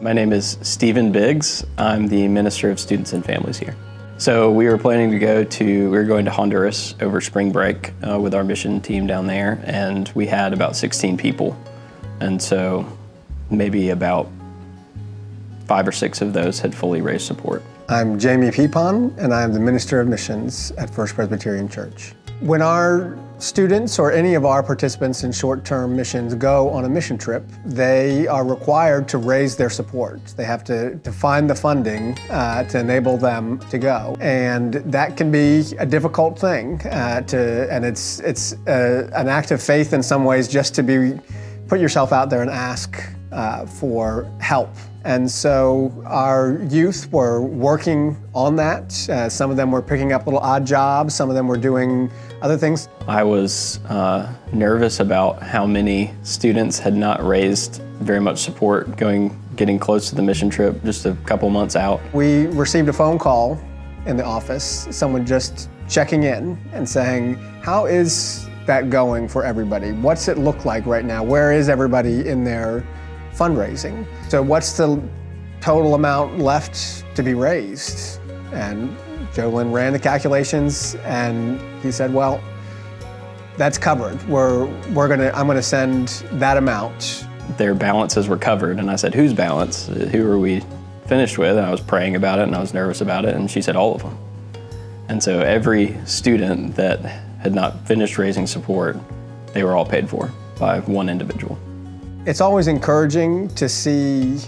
My name is Stephen Biggs. I'm the Minister of Students and Families here. So we were planning to we were going to Honduras over spring break with our mission team down there, and we had about 16 people. And so maybe about 5 or 6 of those had fully raised support. I'm Jamie Peipon, and I'm the Minister of Missions at First Presbyterian Church. When our students or any of our participants in short-term missions go on a mission trip, they are required to raise their support. They have to find the funding to enable them to go. And that can be a difficult thing, and it's an act of faith in some ways just to put yourself out there and ask for help. And so our youth were working on that. Some of them were picking up little odd jobs, some of them were doing other things. I was nervous about how many students had not raised very much support getting close to the mission trip just a couple months out. We received a phone call in the office, someone just checking in and saying, how is that going for everybody? What's it look like right now? Where is everybody in their fundraising? So what's the total amount left to be raised? And Jolyn ran the calculations and he said, well, that's covered. I'm gonna send that amount. Their balances were covered, and I said, whose balance? Who are we finished with? And I was praying about it and I was nervous about it, and she said all of them. And so every student that had not finished raising support, they were all paid for by one individual. It's always encouraging to see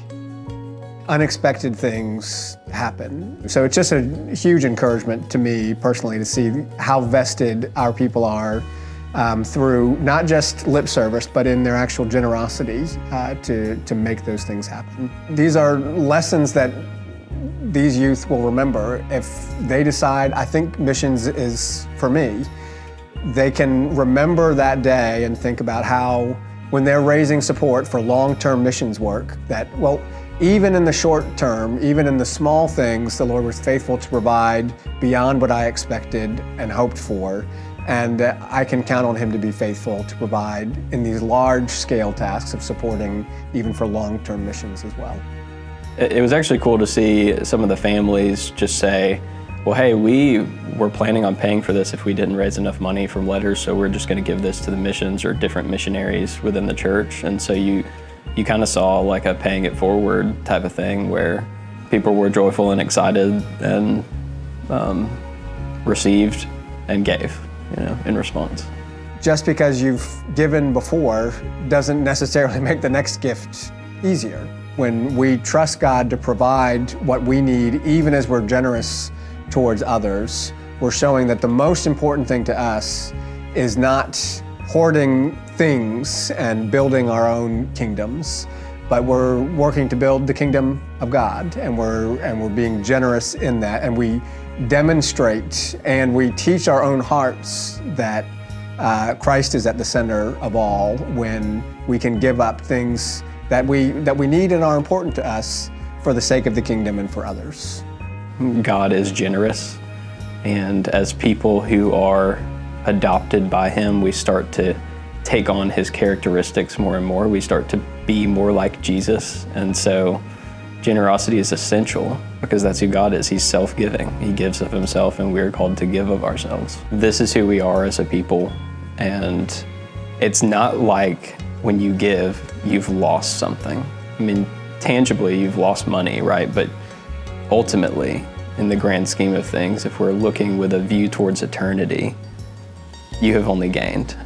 unexpected things happen. So it's just a huge encouragement to me personally to see how vested our people are through not just lip service, but in their actual generosity to make those things happen. These are lessons that these youth will remember. If they decide, I think missions is for me, they can remember that day and think about how when they're raising support for long-term missions work, that, well, even in the short term, even in the small things, the Lord was faithful to provide beyond what I expected and hoped for. And I can count on Him to be faithful to provide in these large-scale tasks of supporting even for long-term missions as well. It was actually cool to see some of the families just say, well, hey, we were planning on paying for this if we didn't raise enough money from letters, so we're just going to give this to the missions or different missionaries within the church. And so you kind of saw like a paying it forward type of thing where people were joyful and excited and received and gave, in response. Just because you've given before doesn't necessarily make the next gift easier. When we trust God to provide what we need, even as we're generous towards others, we're showing that the most important thing to us is not hoarding things and building our own kingdoms, but we're working to build the kingdom of God, and we're being generous in that, and we demonstrate and we teach our own hearts that Christ is at the center of all when we can give up things that we need and are important to us for the sake of the kingdom and for others. God is generous, and as people who are adopted by Him, we start to take on His characteristics more and more. We start to be more like Jesus, and so generosity is essential because that's who God is. He's self-giving. He gives of Himself, and we're called to give of ourselves. This is who we are as a people, and it's not like when you give, you've lost something. I mean, tangibly, you've lost money, right? But ultimately, in the grand scheme of things, if we're looking with a view towards eternity, you have only gained,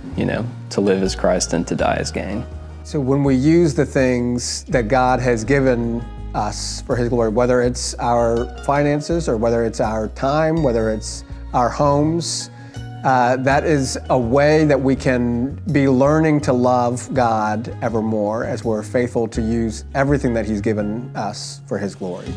to live as Christ and to die as gain. So when we use the things that God has given us for His glory, whether it's our finances or whether it's our time, whether it's our homes, that is a way that we can be learning to love God evermore as we're faithful to use everything that He's given us for His glory.